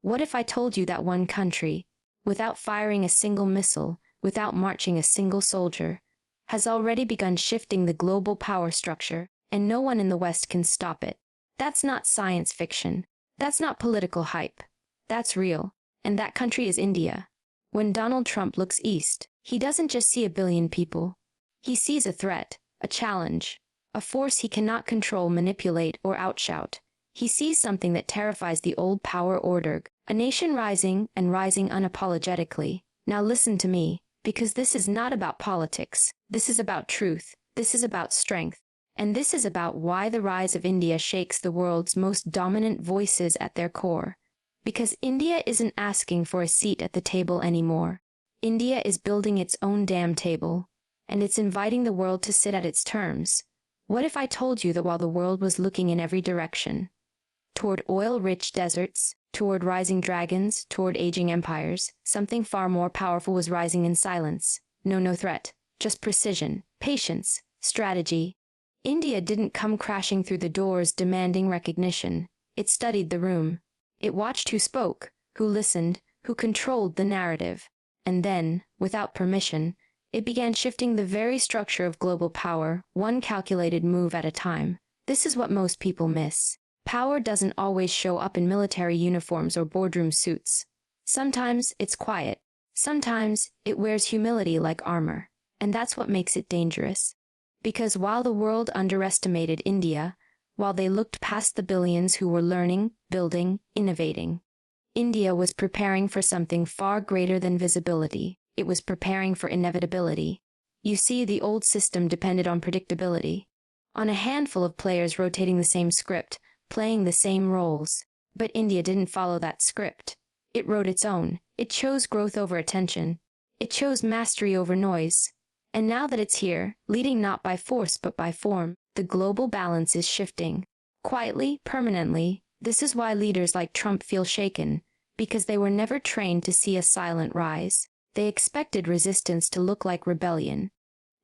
What if I told you that one country, without firing a single missile, without marching a single soldier, has already begun shifting the global power structure, and no one in the West can stop it? That's not science fiction. That's not political hype. That's real. And that country is India. When Donald Trump looks east, he doesn't just see a billion people. He sees a threat, a challenge, a force he cannot control, manipulate, or outshout. He sees something that terrifies the old power order, a nation rising and rising unapologetically. Now listen to me, because this is not about politics. This is about truth. This is about strength. And this is about why the rise of India shakes the world's most dominant voices at their core. Because India isn't asking for a seat at the table anymore. India is building its own damn table. And it's inviting the world to sit at its terms. What if I told you that while the world was looking in every direction, toward oil-rich deserts, toward rising dragons, toward aging empires, something far more powerful was rising in silence. No threat, just precision, patience, strategy. India didn't come crashing through the doors demanding recognition. It studied the room. It watched who spoke, who listened, who controlled the narrative. And then, without permission, it began shifting the very structure of global power, one calculated move at a time. This is what most people miss. Power doesn't always show up in military uniforms or boardroom suits. Sometimes it's quiet. Sometimes it wears humility like armor. And that's what makes it dangerous. Because while the world underestimated India, while they looked past the billions who were learning, building, innovating, India was preparing for something far greater than visibility. It was preparing for inevitability. You see, the old system depended on predictability, on a handful of players rotating the same script, playing the same roles. But India didn't follow that script. It wrote its own. It chose growth over attention. It chose mastery over noise. And now that it's here, leading not by force but by form, the global balance is shifting. Quietly, permanently. This is why leaders like Trump feel shaken, because they were never trained to see a silent rise. They expected resistance to look like rebellion.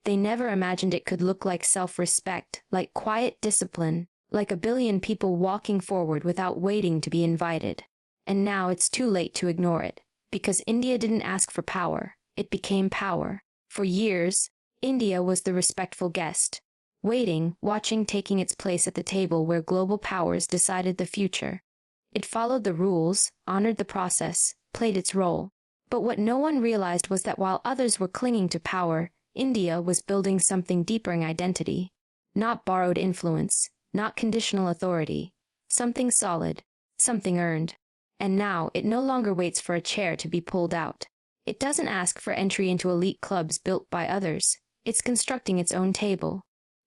They never imagined it could look like self-respect, like quiet discipline, like a billion people walking forward without waiting to be invited. And now it's too late to ignore it, because India didn't ask for power. It became power. For years, India was the respectful guest, waiting, watching, taking its place at the table where global powers decided the future. It followed the rules, honored the process, played its role. But what no one realized was that while others were clinging to power, India was building something deeper in identity. Not borrowed influence, not conditional authority. Something solid, something earned. And now it no longer waits for a chair to be pulled out. It doesn't ask for entry into elite clubs built by others. It's constructing its own table.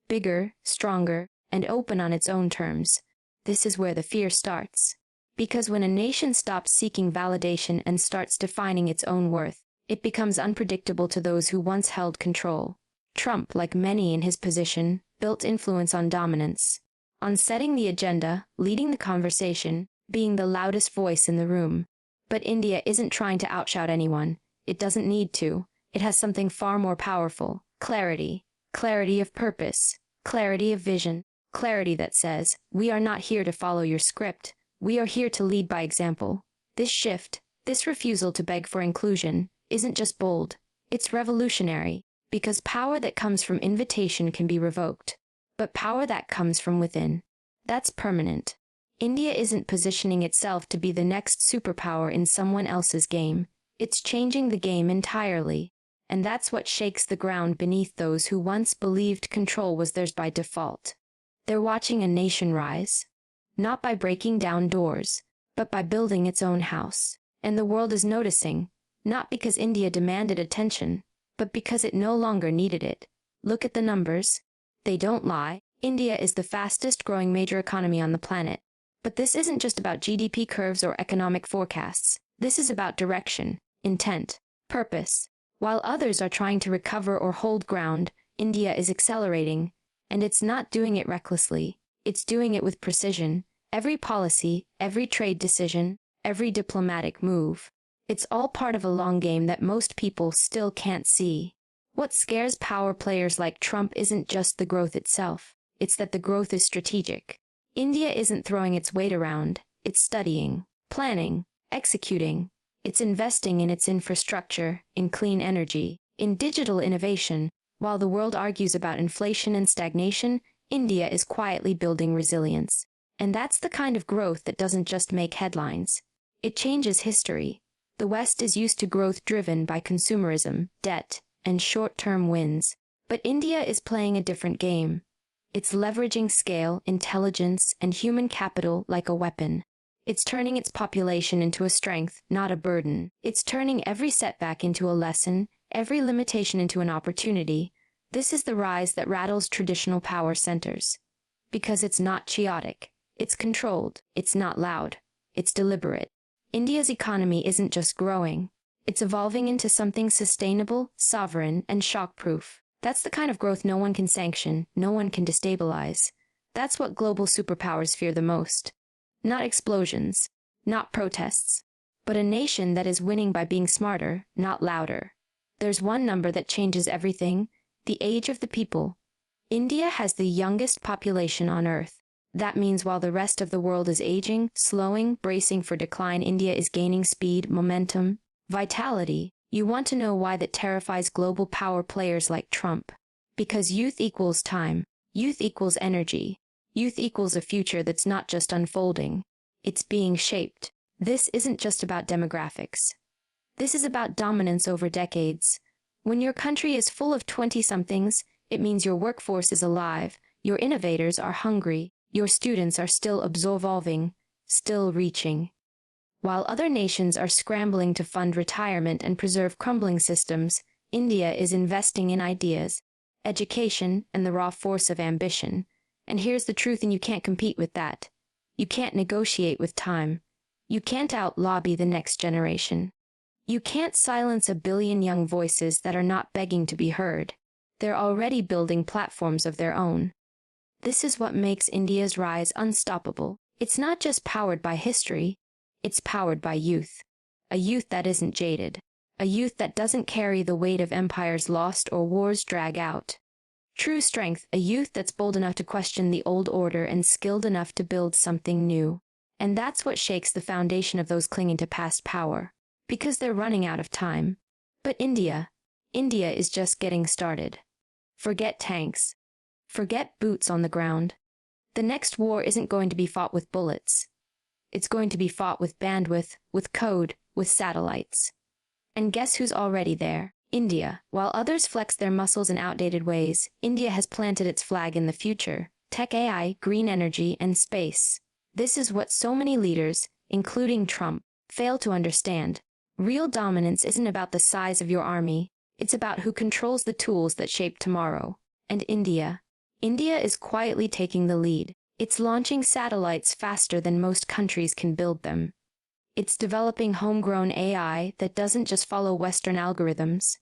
Bigger, stronger, and open on its own terms. This is where the fear starts. Because when a nation stops seeking validation and starts defining its own worth, it becomes unpredictable to those who once held control. Trump, like many in his position, built influence on dominance, on setting the agenda, leading the conversation, being the loudest voice in the room. But India isn't trying to outshout anyone. It doesn't need to. It has something far more powerful. Clarity. Clarity of purpose. Clarity of vision. Clarity that says, we are not here to follow your script. We are here to lead by example. This shift, this refusal to beg for inclusion, isn't just bold. It's revolutionary. Because power that comes from invitation can be revoked. But power that comes from within, that's permanent. India isn't positioning itself to be the next superpower in someone else's game. It's changing the game entirely. And that's what shakes the ground beneath those who once believed control was theirs by default. They're watching a nation rise. Not by breaking down doors, but by building its own house. And the world is noticing, not because India demanded attention, but because it no longer needed it. Look at the numbers. They don't lie. India is the fastest growing major economy on the planet. But this isn't just about GDP curves or economic forecasts. This is about direction, intent, purpose. While others are trying to recover or hold ground, India is accelerating. And it's not doing it recklessly. It's doing it with precision. Every policy, every trade decision, every diplomatic move. It's all part of a long game that most people still can't see. What scares power players like Trump isn't just the growth itself. It's that the growth is strategic. India isn't throwing its weight around. It's studying, planning, executing. It's investing in its infrastructure, in clean energy, in digital innovation. While the world argues about inflation and stagnation, India is quietly building resilience. And that's the kind of growth that doesn't just make headlines. It changes history. The West is used to growth driven by consumerism, debt, and short-term wins. But India is playing a different game. It's leveraging scale, intelligence, and human capital like a weapon. It's turning its population into a strength, not a burden. It's turning every setback into a lesson, every limitation into an opportunity. This is the rise that rattles traditional power centers. Because it's not chaotic. It's controlled. It's not loud. It's deliberate. India's economy isn't just growing. It's evolving into something sustainable, sovereign, and shock-proof. That's the kind of growth no one can sanction, no one can destabilize. That's what global superpowers fear the most. Not explosions, not protests, but a nation that is winning by being smarter, not louder. There's one number that changes everything: the age of the people. India has the youngest population on Earth. That means while the rest of the world is aging, slowing, bracing for decline, India is gaining speed, momentum, vitality. You want to know why that terrifies global power players like Trump? Because youth equals time. Youth equals energy. Youth equals a future that's not just unfolding. It's being shaped. This isn't just about demographics. This is about dominance over decades. When your country is full of 20-somethings, it means your workforce is alive, your innovators are hungry, your students are still evolving, still reaching. While other nations are scrambling to fund retirement and preserve crumbling systems, India is investing in ideas, education, and the raw force of ambition. And here's the truth, and you can't compete with that. You can't negotiate with time. You can't out-lobby the next generation. You can't silence a billion young voices that are not begging to be heard. They're already building platforms of their own. This is what makes India's rise unstoppable. It's not just powered by history. It's powered by youth. A youth that isn't jaded. A youth that doesn't carry the weight of empires lost or wars drag out. True strength, a youth that's bold enough to question the old order and skilled enough to build something new. And that's what shakes the foundation of those clinging to past power. Because they're running out of time. But India is just getting started. Forget tanks. Forget boots on the ground. The next war isn't going to be fought with bullets. It's going to be fought with bandwidth, with code, with satellites. And guess who's already there? India. While others flex their muscles in outdated ways, India has planted its flag in the future: tech, AI, green energy, and space. This is what so many leaders, including Trump, fail to understand. Real dominance isn't about the size of your army. It's about who controls the tools that shape tomorrow. And India is quietly taking the lead. It's launching satellites faster than most countries can build them. It's developing homegrown AI that doesn't just follow Western algorithms.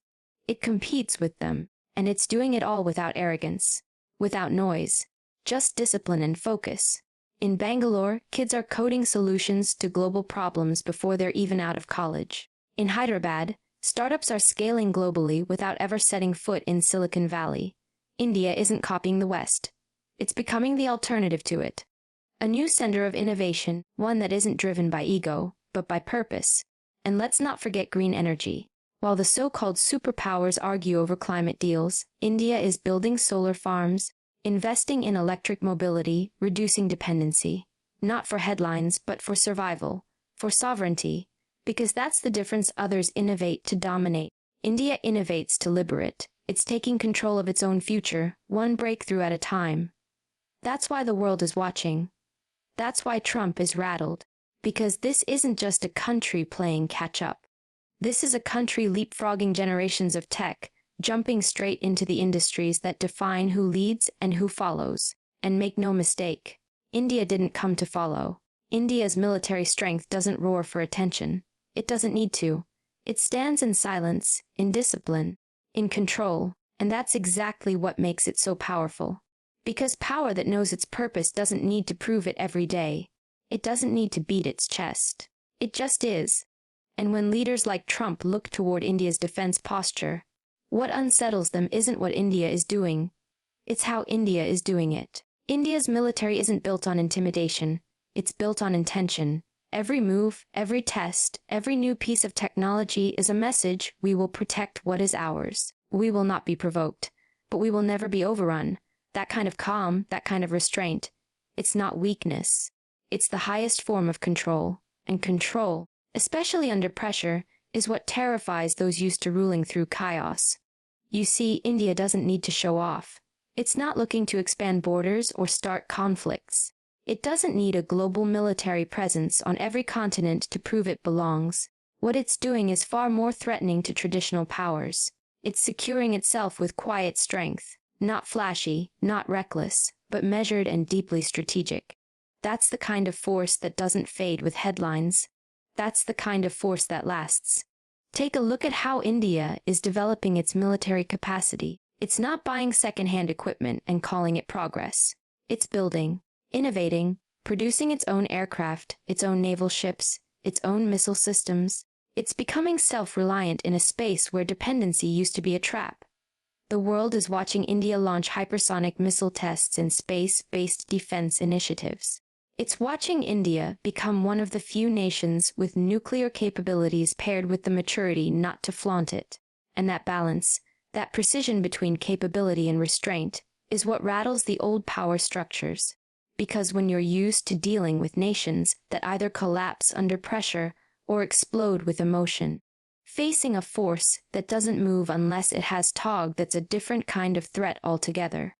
It competes with them, and it's doing it all without arrogance, without noise, just discipline and focus. In Bangalore, kids are coding solutions to global problems before they're even out of college. In Hyderabad, startups are scaling globally without ever setting foot in Silicon Valley. India isn't copying the West. It's becoming the alternative to it. A new center of innovation, one that isn't driven by ego, but by purpose. And let's not forget green energy. While the so-called superpowers argue over climate deals, India is building solar farms, investing in electric mobility, reducing dependency. Not for headlines, but for survival, for sovereignty. Because that's the difference. Others innovate to dominate. India innovates to liberate. It's taking control of its own future, one breakthrough at a time. That's why the world is watching. That's why Trump is rattled. Because this isn't just a country playing catch-up. This is a country leapfrogging generations of tech, jumping straight into the industries that define who leads and who follows. And make no mistake, India didn't come to follow. India's military strength doesn't roar for attention. It doesn't need to. It stands in silence, in discipline, in control, and that's exactly what makes it so powerful. Because power that knows its purpose doesn't need to prove it every day. It doesn't need to beat its chest. It just is. And when leaders like Trump look toward India's defense posture, what unsettles them isn't what India is doing. It's how India is doing it. India's military isn't built on intimidation. It's built on intention. Every move, every test, every new piece of technology is a message: we will protect what is ours. We will not be provoked, but we will never be overrun. That kind of calm, that kind of restraint, it's not weakness. It's the highest form of control. And control, especially under pressure, is what terrifies those used to ruling through chaos. You see, India doesn't need to show off. It's not looking to expand borders or start conflicts. It doesn't need a global military presence on every continent to prove it belongs. What it's doing is far more threatening to traditional powers. It's securing itself with quiet strength, not flashy, not reckless, but measured and deeply strategic. That's the kind of force that doesn't fade with headlines. That's the kind of force that lasts. Take a look at how India is developing its military capacity. It's not buying second-hand equipment and calling it progress. It's building, innovating, producing its own aircraft, its own naval ships, its own missile systems. It's becoming self-reliant in a space where dependency used to be a trap. The world is watching India launch hypersonic missile tests and space-based defense initiatives. It's watching India become one of the few nations with nuclear capabilities paired with the maturity not to flaunt it. And that balance, that precision between capability and restraint, is what rattles the old power structures. Because when you're used to dealing with nations that either collapse under pressure or explode with emotion, facing a force that doesn't move unless it has tog, that's a different kind of threat altogether.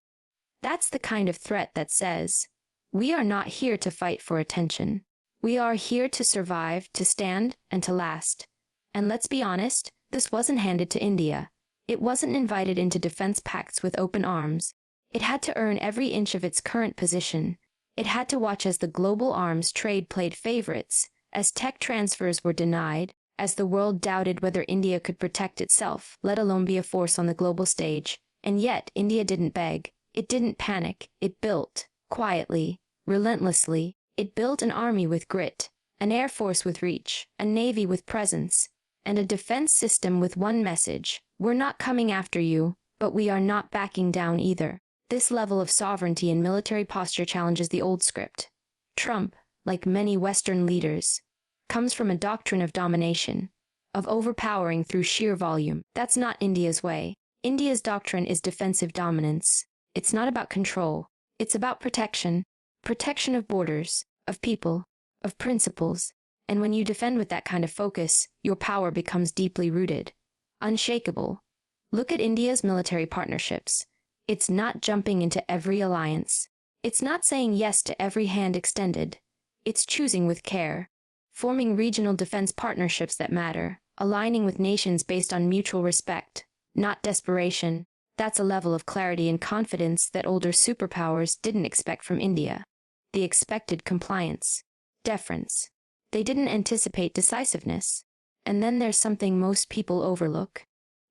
That's the kind of threat that says, we are not here to fight for attention. We are here to survive, to stand, and to last. And let's be honest, this wasn't handed to India. It wasn't invited into defense pacts with open arms. It had to earn every inch of its current position. It had to watch as the global arms trade played favorites, as tech transfers were denied, as the world doubted whether India could protect itself, let alone be a force on the global stage. And yet, India didn't beg. It didn't panic. It built, quietly, relentlessly. It built an army with grit, an air force with reach, a navy with presence, and a defense system with one message: we're not coming after you, but we are not backing down either. This level of sovereignty and military posture challenges the old script. Trump, like many Western leaders, comes from a doctrine of domination, of overpowering through sheer volume. That's not India's way. India's doctrine is defensive dominance. It's not about control. It's about protection. Protection of borders, of people, of principles. And when you defend with that kind of focus, your power becomes deeply rooted, unshakable. Look at India's military partnerships. It's not jumping into every alliance. It's not saying yes to every hand extended. It's choosing with care, forming regional defense partnerships that matter, aligning with nations based on mutual respect, not desperation. That's a level of clarity and confidence that older superpowers didn't expect from India. They expected compliance, deference. They didn't anticipate decisiveness. And then there's something most people overlook: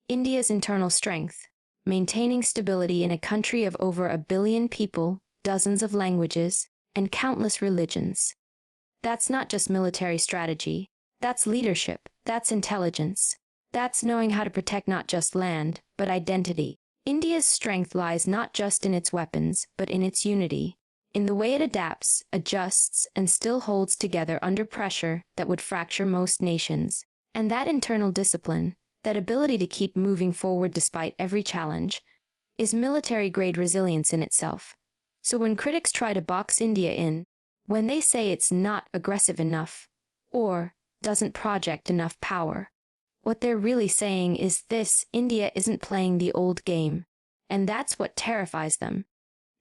India's internal strength, maintaining stability in a country of over 1 billion people, dozens of languages, and countless religions. That's not just military strategy. That's leadership. That's intelligence. That's knowing how to protect not just land, but identity. India's strength lies not just in its weapons, but in its unity, in the way it adapts, adjusts, and still holds together under pressure that would fracture most nations. And that internal discipline, that ability to keep moving forward despite every challenge, is military-grade resilience in itself. So when critics try to box India in, when they say it's not aggressive enough, or doesn't project enough power, what they're really saying is this: India isn't playing the old game. And that's what terrifies them.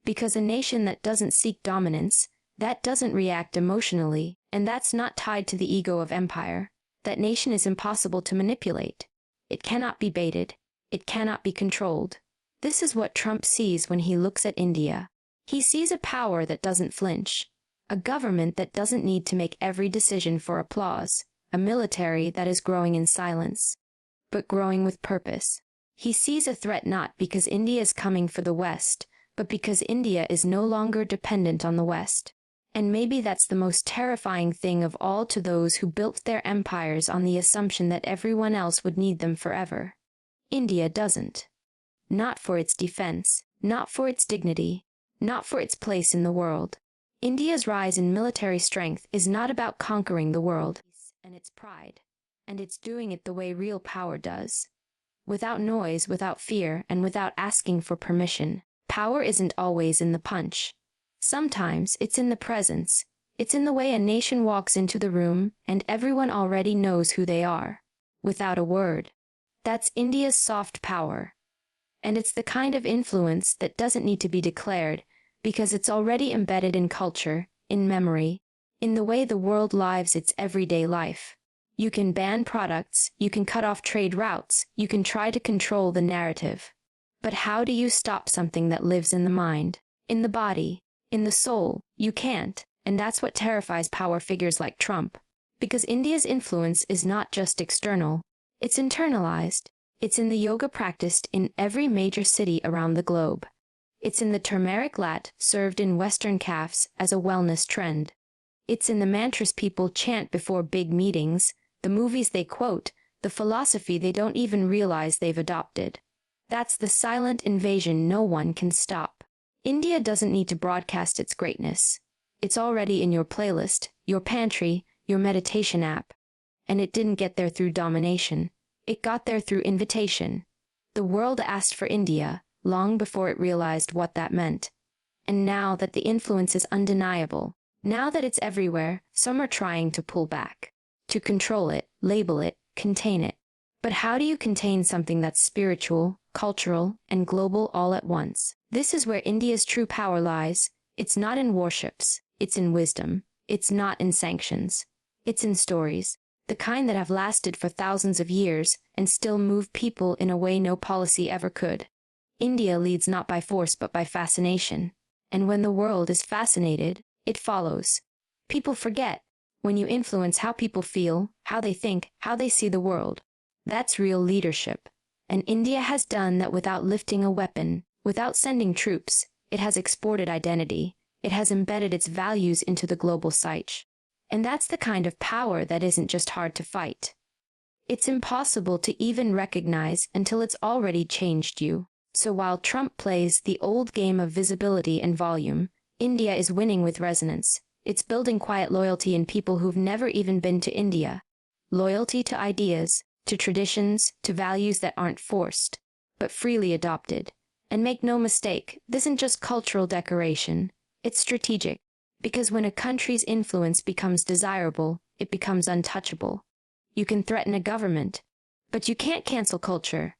Because a nation that doesn't seek dominance, that doesn't react emotionally, and that's not tied to the ego of empire, that nation is impossible to manipulate. It cannot be baited. It cannot be controlled. This is what Trump sees when he looks at India. He sees a power that doesn't flinch, a government that doesn't need to make every decision for applause, a military that is growing in silence, but growing with purpose. He sees a threat not because India is coming for the West, but because India is no longer dependent on the West. And maybe that's the most terrifying thing of all to those who built their empires on the assumption that everyone else would need them forever. India doesn't. Not for its defense, not for its dignity, not for its place in the world. India's rise in military strength is not about conquering the world and its pride, and it's doing it the way real power does. Without noise, without fear, and without asking for permission. Power isn't always in the punch. Sometimes it's in the presence. It's in the way a nation walks into the room and everyone already knows who they are, without a word. That's India's soft power. And it's the kind of influence that doesn't need to be declared, because it's already embedded in culture, in memory, in the way the world lives its everyday life. You can ban products, you can cut off trade routes, you can try to control the narrative. But how do you stop something that lives in the mind, in the body, in the soul? You can't, and that's what terrifies power figures like Trump. Because India's influence is not just external, it's internalized. It's in the yoga practiced in every major city around the globe. It's in the turmeric latte served in Western cafes as a wellness trend. It's in the mantras people chant before big meetings, the movies they quote, the philosophy they don't even realize they've adopted. That's the silent invasion no one can stop. India doesn't need to broadcast its greatness. It's already in your playlist, your pantry, your meditation app. And it didn't get there through domination. It got there through invitation. The world asked for India long before it realized what that meant. And now that the influence is undeniable, now that it's everywhere, some are trying to pull back. To control it, label it, contain it. But how do you contain something that's spiritual, cultural, and global all at once? This is where India's true power lies. It's not in warships, it's in wisdom. It's not in sanctions. It's in stories, the kind that have lasted for thousands of years and still move people in a way no policy ever could. India leads not by force but by fascination. And when the world is fascinated, it follows. People forget. When you influence how people feel, how they think, how they see the world. That's real leadership. And India has done that without lifting a weapon, without sending troops. It has exported identity. It has embedded its values into the global psyche. And that's the kind of power that isn't just hard to fight. It's impossible to even recognize until it's already changed you. So while Trump plays the old game of visibility and volume, India is winning with resonance. It's building quiet loyalty in people who've never even been to India. Loyalty to ideas, to traditions, to values that aren't forced, but freely adopted. And make no mistake, this isn't just cultural decoration. It's strategic. Because when a country's influence becomes desirable, it becomes untouchable. You can threaten a government, but you can't cancel culture.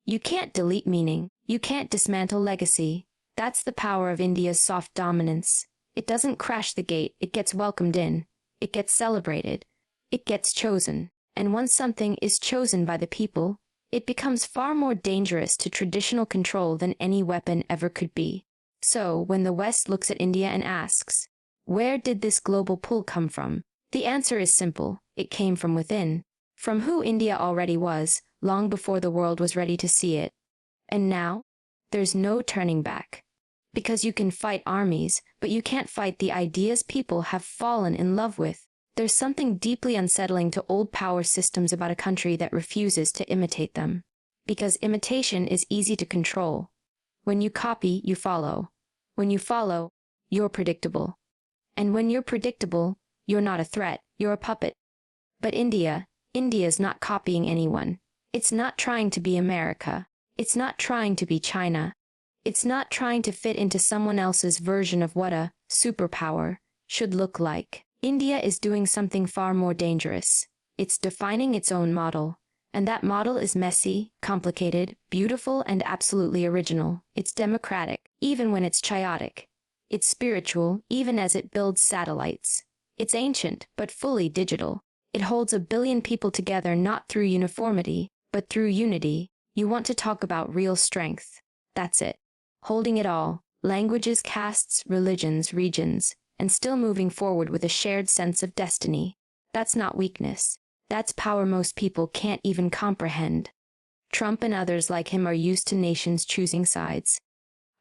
You can't delete meaning. You can't dismantle legacy. That's the power of India's soft dominance. It doesn't crash the gate, it gets welcomed in. It gets celebrated. It gets chosen. And once something is chosen by the people, it becomes far more dangerous to traditional control than any weapon ever could be. So, when the West looks at India and asks, where did this global pull come from? The answer is simple. It came from within. From who India already was, long before the world was ready to see it. And now, there's no turning back. Because you can fight armies, but you can't fight the ideas people have fallen in love with. There's something deeply unsettling to old power systems about a country that refuses to imitate them. Because imitation is easy to control. When you copy, you follow. When you follow, you're predictable. And when you're predictable, you're not a threat, you're a puppet. But India's not copying anyone. It's not trying to be America. It's not trying to be China. It's not trying to fit into someone else's version of what a superpower should look like. India is doing something far more dangerous. It's defining its own model. And that model is messy, complicated, beautiful, and absolutely original. It's democratic, even when it's chaotic. It's spiritual, even as it builds satellites. It's ancient, but fully digital. It holds 1 billion people together not through uniformity, but through unity. You want to talk about real strength. That's it. Holding it all, languages, castes, religions, regions, and still moving forward with a shared sense of destiny. That's not weakness. That's power most people can't even comprehend. Trump and others like him are used to nations choosing sides.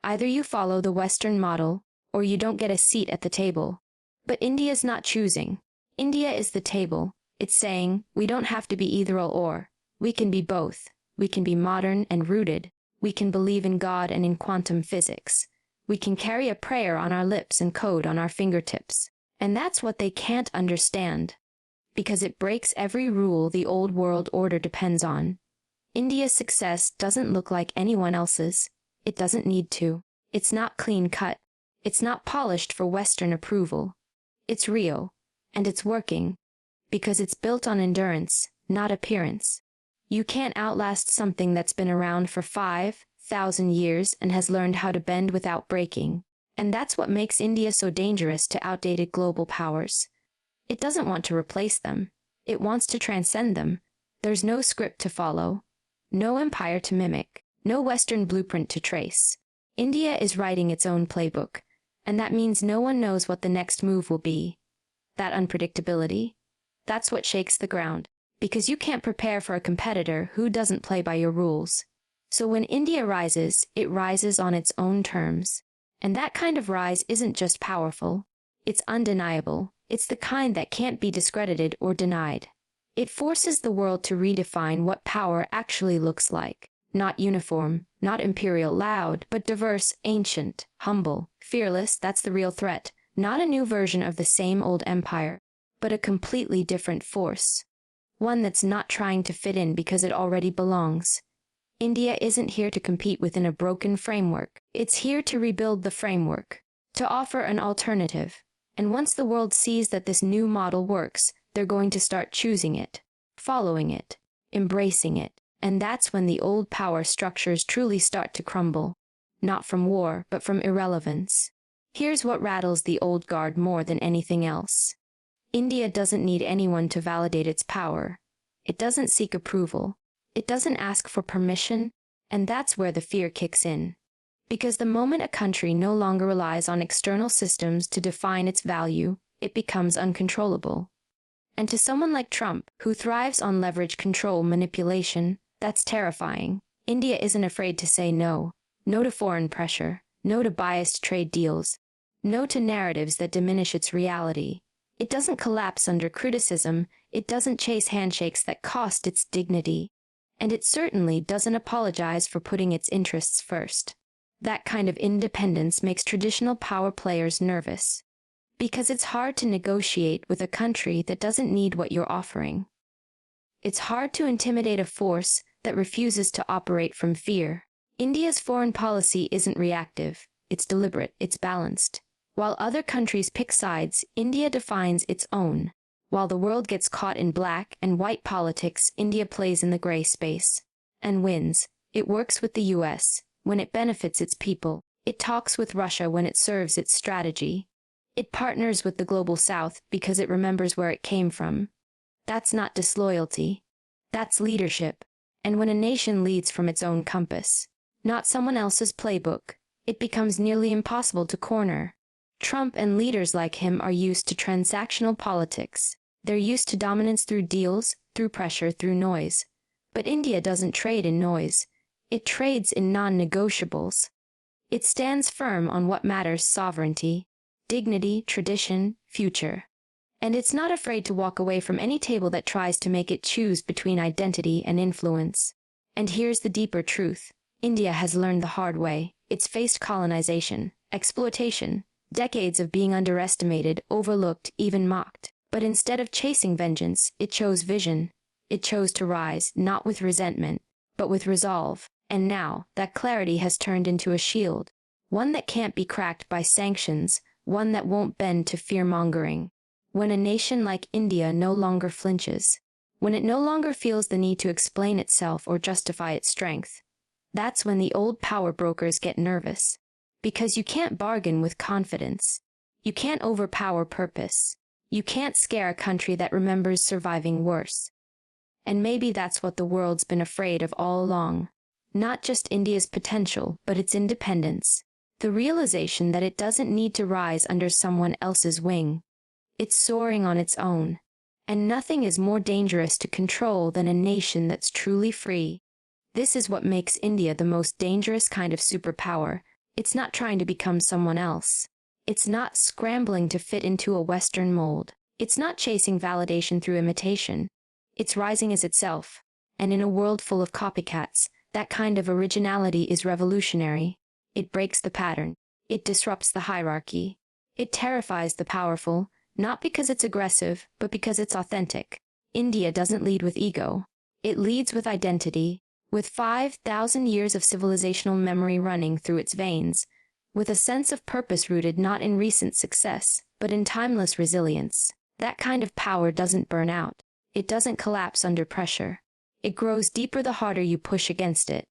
Either you follow the Western model, or you don't get a seat at the table. But India's not choosing. India is the table. It's saying, we don't have to be either or. We can be both. We can be modern and rooted. We can believe in God and in quantum physics. We can carry a prayer on our lips and code on our fingertips. And that's what they can't understand. Because it breaks every rule the old world order depends on. India's success doesn't look like anyone else's. It doesn't need to. It's not clean-cut. It's not polished for Western approval. It's real. And it's working. Because it's built on endurance, not appearance. You can't outlast something that's been around for 5,000 years and has learned how to bend without breaking. And that's what makes India so dangerous to outdated global powers. It doesn't want to replace them. It wants to transcend them. There's no script to follow. No empire to mimic. No Western blueprint to trace. India is writing its own playbook. And that means no one knows what the next move will be. That unpredictability, that's what shakes the ground. Because you can't prepare for a competitor who doesn't play by your rules. So when India rises, it rises on its own terms. And that kind of rise isn't just powerful. It's undeniable. It's the kind that can't be discredited or denied. It forces the world to redefine what power actually looks like. Not uniform, not imperial loud, but diverse, ancient, humble, fearless. That's the real threat. Not a new version of the same old empire, but a completely different force. One that's not trying to fit in because it already belongs. India isn't here to compete within a broken framework. It's here to rebuild the framework, to offer an alternative. And once the world sees that this new model works, they're going to start choosing it, following it, embracing it. And that's when the old power structures truly start to crumble. Not from war, but from irrelevance. Here's what rattles the old guard more than anything else. India doesn't need anyone to validate its power. It doesn't seek approval. It doesn't ask for permission. And that's where the fear kicks in. Because the moment a country no longer relies on external systems to define its value, it becomes uncontrollable. And to someone like Trump, who thrives on leverage, control, manipulation, that's terrifying. India isn't afraid to say no. No to foreign pressure. No to biased trade deals. No to narratives that diminish its reality. It doesn't collapse under criticism. It doesn't chase handshakes that cost its dignity. And it certainly doesn't apologize for putting its interests first. That kind of independence makes traditional power players nervous. Because it's hard to negotiate with a country that doesn't need what you're offering. It's hard to intimidate a force that refuses to operate from fear. India's foreign policy isn't reactive. It's deliberate. It's balanced. While other countries pick sides, India defines its own. While the world gets caught in black and white politics, India plays in the gray space. And wins. It works with the US when it benefits its people. It talks with Russia when it serves its strategy. It partners with the global South because it remembers where it came from. That's not disloyalty. That's leadership. And when a nation leads from its own compass, not someone else's playbook, it becomes nearly impossible to corner. Trump and leaders like him are used to transactional politics. They're used to dominance through deals, through pressure, through noise. But India doesn't trade in noise. It trades in non-negotiables. It stands firm on what matters: sovereignty, dignity, tradition, future. And it's not afraid to walk away from any table that tries to make it choose between identity and influence. And here's the deeper truth. India has learned the hard way. It's faced colonization, exploitation, decades of being underestimated, overlooked, even mocked. But instead of chasing vengeance, it chose vision. It chose to rise, not with resentment, but with resolve. And now, that clarity has turned into a shield. One that can't be cracked by sanctions, one that won't bend to fear-mongering. When a nation like India no longer flinches, when it no longer feels the need to explain itself or justify its strength, that's when the old power brokers get nervous. Because you can't bargain with confidence. You can't overpower purpose. You can't scare a country that remembers surviving worse. And maybe that's what the world's been afraid of all along. Not just India's potential, but its independence. The realization that it doesn't need to rise under someone else's wing. It's soaring on its own. And nothing is more dangerous to control than a nation that's truly free. This is what makes India the most dangerous kind of superpower. It's not trying to become someone else. It's not scrambling to fit into a Western mold. It's not chasing validation through imitation. It's rising as itself. And in a world full of copycats, that kind of originality is revolutionary. It breaks the pattern. It disrupts the hierarchy. It terrifies the powerful, not because it's aggressive, but because it's authentic. India doesn't lead with ego. It leads with identity, with 5,000 years of civilizational memory running through its veins, with a sense of purpose rooted not in recent success, but in timeless resilience. That kind of power doesn't burn out. It doesn't collapse under pressure. It grows deeper the harder you push against it.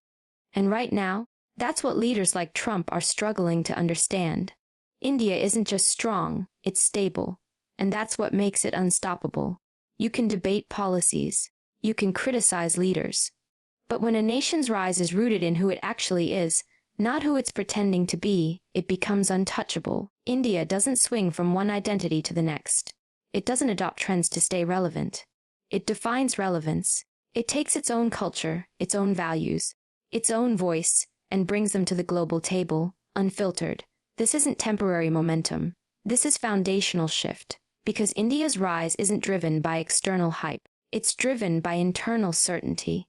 And right now, that's what leaders like Trump are struggling to understand. India isn't just strong, it's stable. And that's what makes it unstoppable. You can debate policies. You can criticize leaders. But when a nation's rise is rooted in who it actually is, not who it's pretending to be, it becomes untouchable. India doesn't swing from one identity to the next. It doesn't adopt trends to stay relevant. It defines relevance. It takes its own culture, its own values, its own voice, and brings them to the global table, unfiltered. This isn't temporary momentum. This is foundational shift. Because India's rise isn't driven by external hype. It's driven by internal certainty.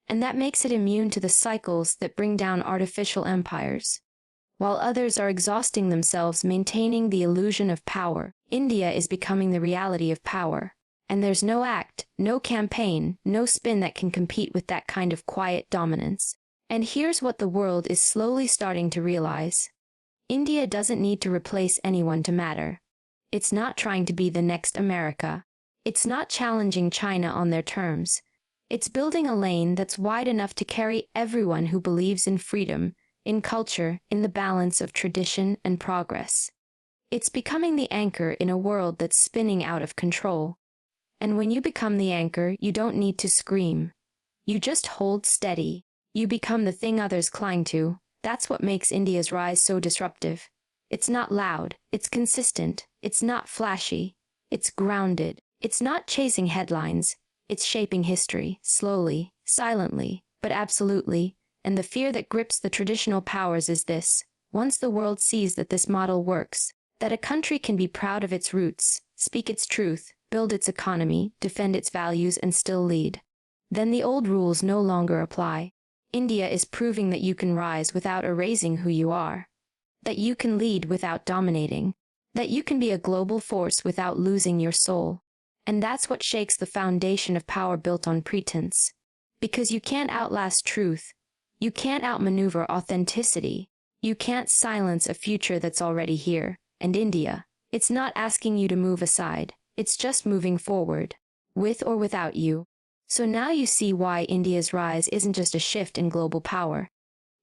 And that makes it immune to the cycles that bring down artificial empires. While others are exhausting themselves maintaining the illusion of power, India is becoming the reality of power. And there's no act, no campaign, no spin that can compete with that kind of quiet dominance. And here's what the world is slowly starting to realize. India doesn't need to replace anyone to matter. It's not trying to be the next America. It's not challenging China on their terms. It's building a lane that's wide enough to carry everyone who believes in freedom, in culture, in the balance of tradition and progress. It's becoming the anchor in a world that's spinning out of control. And when you become the anchor, you don't need to scream. You just hold steady. You become the thing others cling to. That's what makes India's rise so disruptive. It's not loud. It's consistent. It's not flashy. It's grounded. It's not chasing headlines. It's shaping history, slowly, silently, but absolutely. And the fear that grips the traditional powers is this. Once the world sees that this model works, that a country can be proud of its roots, speak its truth, build its economy, defend its values, and still lead, then the old rules no longer apply. India is proving that you can rise without erasing who you are. That you can lead without dominating. That you can be a global force without losing your soul. And that's what shakes the foundation of power built on pretense. Because you can't outlast truth. You can't outmaneuver authenticity. You can't silence a future that's already here. And India, it's not asking you to move aside. It's just moving forward, with or without you. So now you see why India's rise isn't just a shift in global power.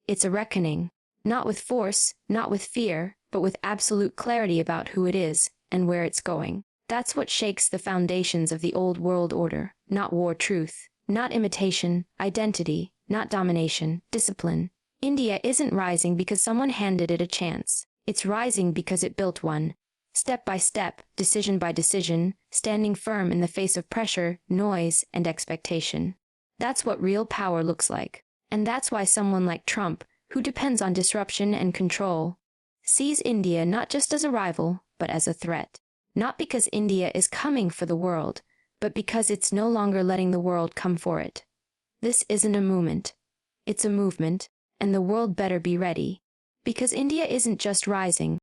It's a reckoning, not with force, not with fear, but with absolute clarity about who it is and where it's going. That's what shakes the foundations of the old world order, not war truth, not imitation, identity, not domination, discipline. India isn't rising because someone handed it a chance. It's rising because it built one. Step by step, decision by decision, standing firm in the face of pressure, noise, and expectation. That's what real power looks like. And that's why someone like Trump, who depends on disruption and control, sees India not just as a rival, but as a threat. Not because India is coming for the world, but because it's no longer letting the world come for it. This isn't a movement. It's a movement, and the world better be ready. Because India isn't just rising,